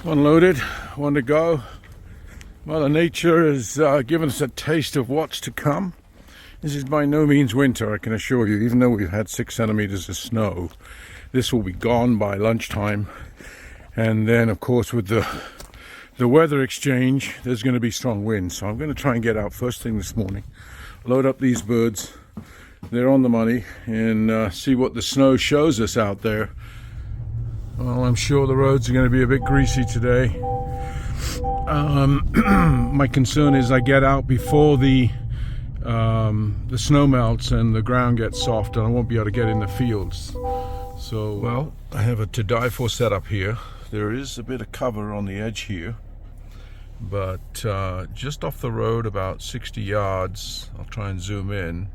One loaded, one to go. Mother Nature has given us a taste of what's to come. This is by no means winter, I can assure you. Even though we've had 6 centimeters of snow, this will be gone by lunchtime. And then, of course, with the weather exchange, there's going to be strong winds. So I'm going to try and get out first thing this morning, load up these birds. They're on the money, and see what the snow shows us out there. Well, I'm sure the roads are going to be a bit greasy today. My concern is I get out before the snow melts and the ground gets soft, and I won't be able to get in the fields. So, well, I have a to die for setup here. There is a bit of cover on the edge here, but just off the road about 60 yards, I'll try and zoom in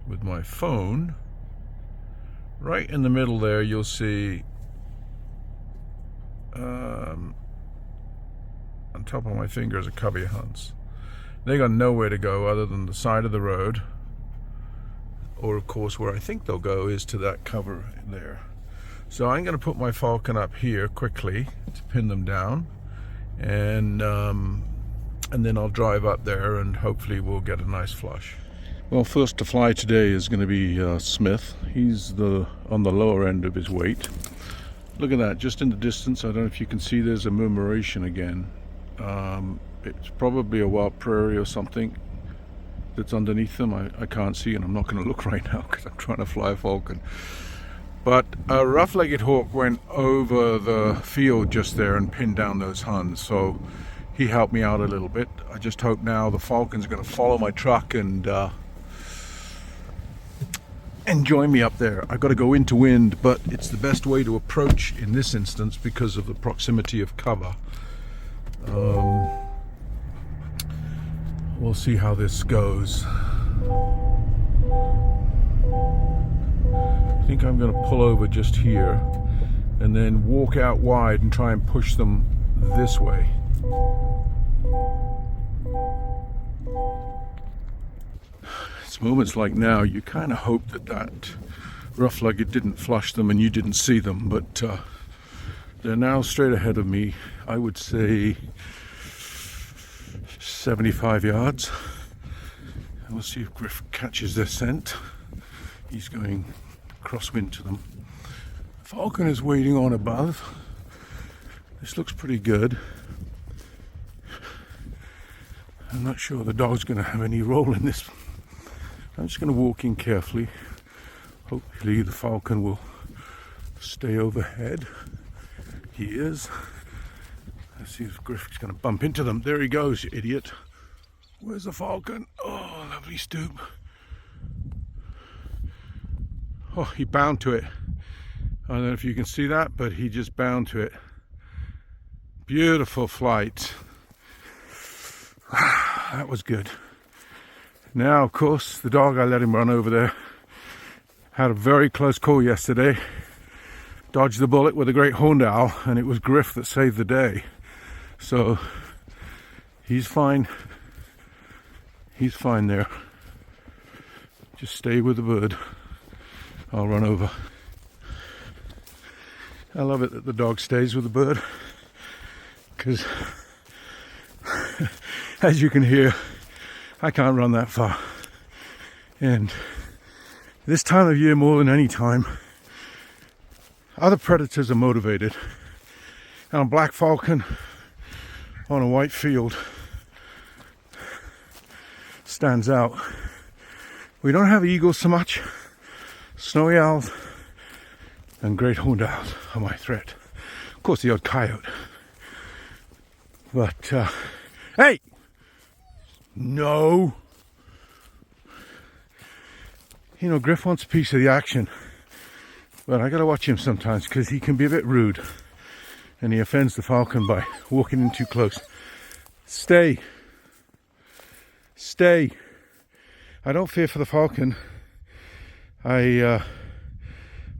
with my phone. Right in the middle there, you'll see on top of my fingers a covey of hunts. They got nowhere to go other than the side of the road, or of course where I think they'll go is to that cover there. So I'm going to put my falcon up here quickly to pin them down, and then I'll drive up there and hopefully we'll get a nice flush. Well, first to fly today is going to be Smith. He's on the lower end of his weight. Look at that, just in the distance. I don't know if you can see, there's a murmuration again. It's probably a wild prairie or something that's underneath them. I can't see, and I'm not going to look right now because I'm trying to fly a falcon. But a rough-legged hawk went over the field just there and pinned down those huns. So he helped me out a little bit. I just hope now the falcon's going to follow my truck and join me up there. I've got to go into wind, but it's the best way to approach in this instance because of the proximity of cover. We'll see how this goes. I think I'm going to pull over just here and then walk out wide and try and push them this way. It's moments like now you kind of hope that rough-legged didn't flush them and you didn't see them, but they're now straight ahead of me. I would say 75 yards. And we'll see if Griff catches their scent. He's going crosswind to them. Falcon is waiting on above. This looks pretty good. I'm not sure the dog's going to have any role in this. I'm just going to walk in carefully. Hopefully the falcon will stay overhead. He is. Let's see if Griff's going to bump into them. There he goes, you idiot. Where's the falcon? Oh, lovely stoop. Oh, he bound to it. I don't know if you can see that, but he just bound to it. Beautiful flight. That was good. Now, of course, the dog, I let him run over there. Had a very close call yesterday. Dodged the bullet with a great horned owl, and it was Griff that saved the day. So he's fine. He's fine there. Just stay with the bird. I'll run over. I love it that the dog stays with the bird, because as you can hear, I can't run that far. And this time of year, more than any time, other predators are motivated. And a black falcon on a white field stands out. We don't have eagles so much. Snowy owls and great horned owls are my threat. Of course, the odd coyote. But, hey! No! You know, Griff wants a piece of the action. But I gotta watch him sometimes because he can be a bit rude. And he offends the falcon by walking in too close. Stay. Stay. I don't fear for the falcon. I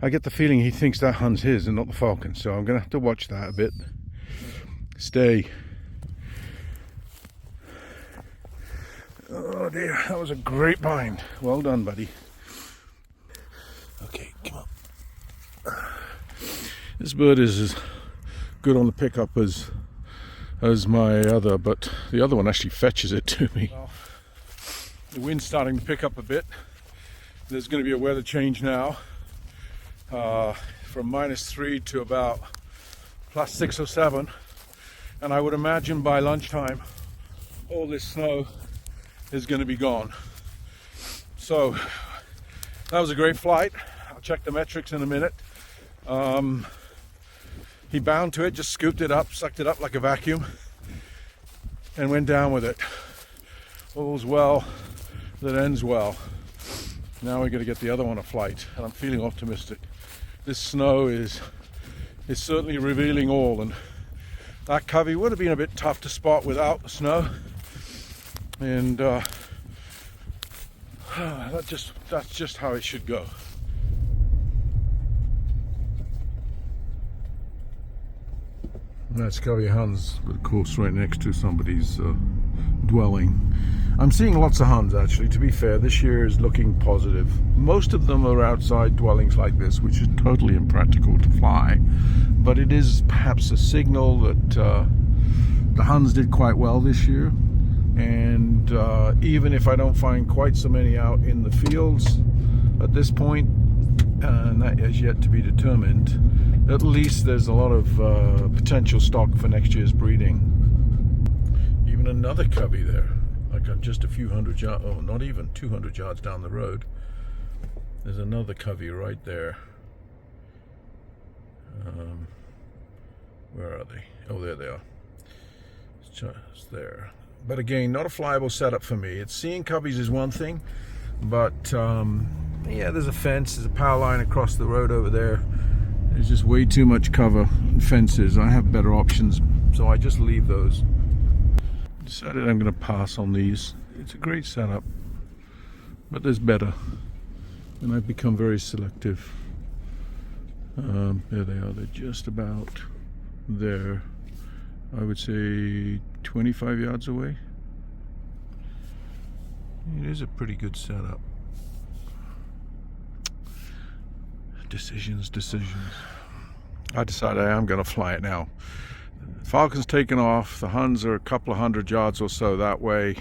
get the feeling he thinks that hun's his and not the falcon. So I'm gonna have to watch that a bit. Stay. Oh dear, that was a great bind. Well done, buddy. Okay, come on. This bird is as good on the pickup as my other, but the other one actually fetches it to me. Well, the wind's starting to pick up a bit. There's going to be a weather change now, from -3 to about +6 or 7, and I would imagine by lunchtime all this snow is going to be gone. So that was a great flight. I'll check the metrics in a minute. He bound to it, just scooped it up, sucked it up like a vacuum, and went down with it. All's well that ends well. Now we're going to get the other one a flight, and I'm feeling optimistic. This snow is certainly revealing all, and that covey would have been a bit tough to spot without the snow, and that's just how it should go. That's Covey Huns, but of course right next to somebody's dwelling. I'm seeing lots of Huns actually, to be fair. This year is looking positive. Most of them are outside dwellings like this, which is totally impractical to fly. But it is perhaps a signal that the Huns did quite well this year. And even if I don't find quite so many out in the fields at this point, and that is yet to be determined, at least there's a lot of potential stock for next year's breeding. Even another covey there, like I'm just a few hundred yards, oh, not even 200 yards down the road. There's another covey right there. Where are they? Oh, there they are. It's there. But again, not a flyable setup for me. It's seeing coveys is one thing, but yeah, there's a fence, there's a power line across the road over there. There's just way too much cover and fences. I have better options, so I just leave those. Decided I'm going to pass on these. It's a great setup, but there's better, and I've become very selective. There they are. They're just about there. I would say 25 yards away. It is a pretty good setup. Decisions. I decided I am going to fly it now. Falcon's taken off. The Huns are a couple of 100 yards or so that way.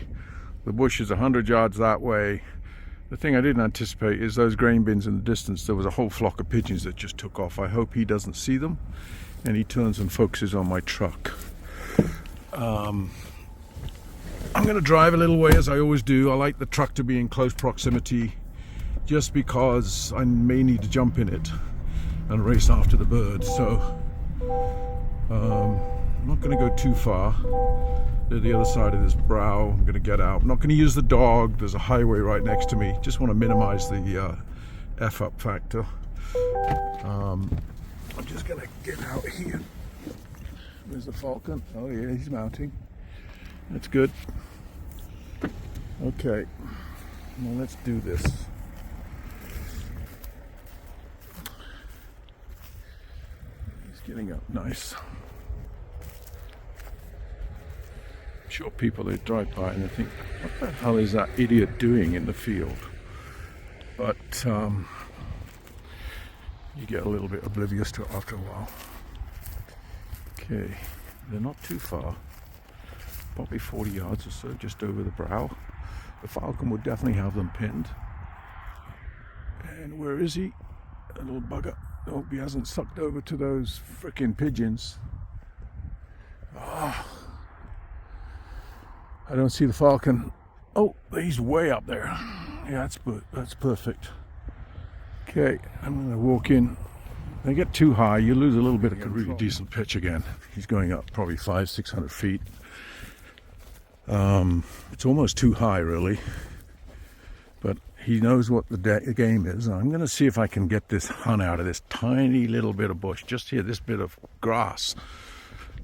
The bush is 100 yards that way. The thing I didn't anticipate is those grain bins in the distance. There was a whole flock of pigeons that just took off. I hope he doesn't see them, and he turns and focuses on my truck. I'm going to drive a little way, as I always do. I like the truck to be in close proximity, just because I may need to jump in it and race after the bird. So I'm not going to go too far. They're the other side of this brow. I'm going to get out. I'm not going to use the dog. There's a highway right next to me. Just want to minimize the F-up factor. I'm just going to get out here. There's the falcon. Oh yeah, he's mounting. That's good. Okay, well, let's do this. He's getting up nice. I'm sure people, they drive by and they think, what the hell is that idiot doing in the field? But you get a little bit oblivious to it after a while. Okay, they're not too far, probably 40 yards or so, just over the brow. The falcon would definitely have them pinned. And where is he? A little bugger. I hope he hasn't sucked over to those frickin' pigeons. Oh, I don't see the falcon. Oh, he's way up there. Yeah, that's perfect. Okay, I'm going to walk in. They get too high, you lose a little bit of a really decent pitch again. He's going up probably 500-600 feet. It's almost too high, really. But he knows what the game is. I'm going to see if I can get this Hun out of this tiny little bit of bush. Just here, this bit of grass.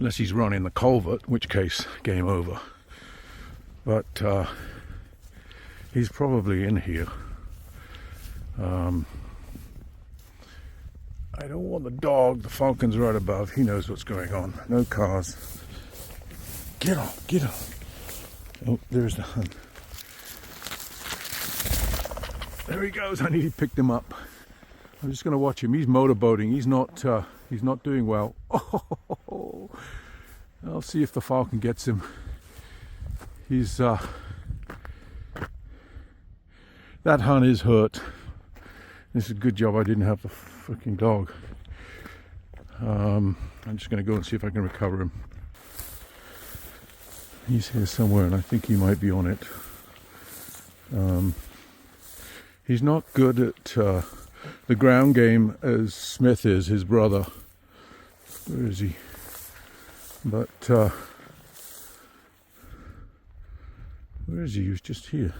Unless he's running the culvert, in which case, game over. But he's probably in here. I don't want the dog. The falcon's right above. He knows what's going on. No cars. Get on, get on. Oh, there's the Hun. There he goes. I nearly picked him up. I'm just going to watch him. He's motorboating. He's not doing well. Oh, I'll see if the falcon gets him. He's that hun is hurt. This is a good job I didn't have the freaking dog. I'm just going to go and see if I can recover him. He's here somewhere, and I think he might be on it. He's not good at the ground game as Smith is, his brother. Where is he? But where is he? He was just here.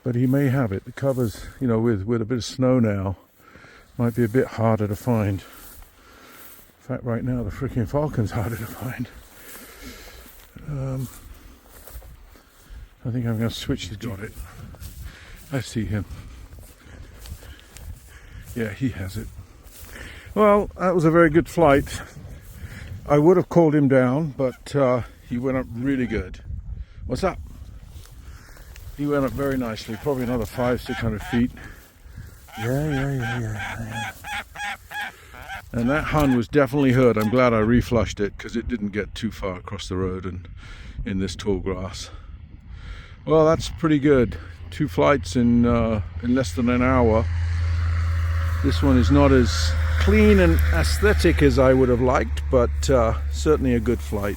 But he may have it. The cover's, you know, with a bit of snow now, might be a bit harder to find. In fact, right now the freaking falcon's harder to find. I think I'm going to switch the got it. I see him. Yeah, he has it. Well, that was a very good flight. I would have called him down, but he went up really good. What's up? He went up very nicely, probably another 500-600 feet. Yeah. And that hun was definitely hurt. I'm glad I reflushed it because it didn't get too far across the road and in this tall grass. Well, that's pretty good. 2 flights in less than an hour. This one is not as clean and aesthetic as I would have liked, but certainly a good flight.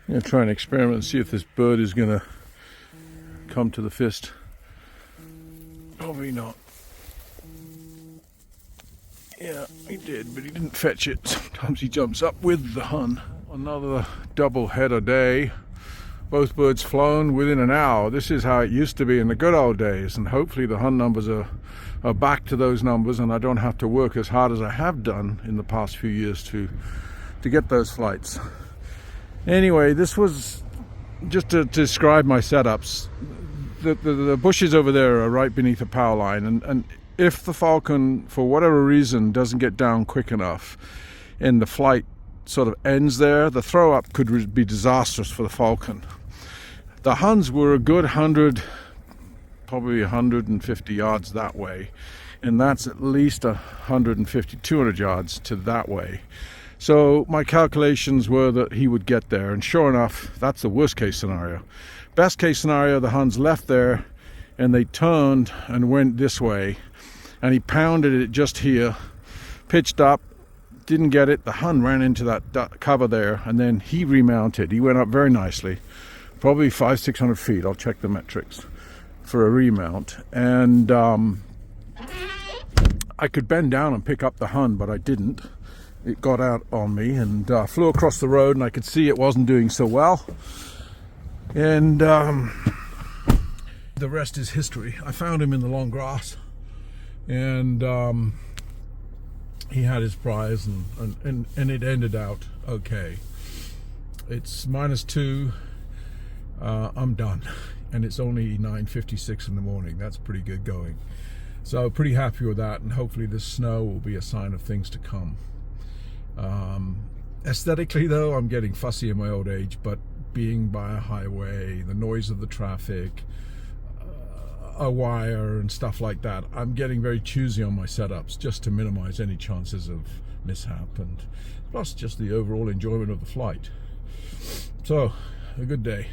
I'm going to try and experiment and see if this bird is going to come to the fist. Probably not. Yeah, he did, but he didn't fetch it. Sometimes he jumps up with the hun. Another double header day. Both birds flown within an hour. This is how it used to be in the good old days, and hopefully the hun numbers are back to those numbers, and I don't have to work as hard as I have done in the past few years to get those flights. Anyway, this was just to describe my setups. The bushes over there are right beneath the power line, and if the falcon, for whatever reason, doesn't get down quick enough and the flight sort of ends there, the throw up could be disastrous for the falcon. The huns were a good 100, probably 150 yards that way, and that's at least 150, 200 yards to that way. So my calculations were that he would get there, and sure enough, that's the worst case scenario. Best case scenario, the huns left there and they turned and went this way, and he pounded it just here, pitched up, didn't get it. The hun ran into that cover there, and then he remounted. He went up very nicely, probably 500-600 feet. I'll check the metrics for a remount, and I could bend down and pick up the hun, but I didn't. It got out on me and flew across the road, and I could see it wasn't doing so well. And the rest is history. I found him in the long grass, and he had his prize, and it ended out okay. It's -2. I'm done, and it's only 9:56 in the morning. That's pretty good going. So pretty happy with that, and hopefully this snow will be a sign of things to come. Aesthetically though, I'm getting fussy in my old age, but being by a highway, the noise of the traffic, a wire and stuff like that, I'm getting very choosy on my setups just to minimize any chances of mishap, and plus just the overall enjoyment of the flight. So, a good day.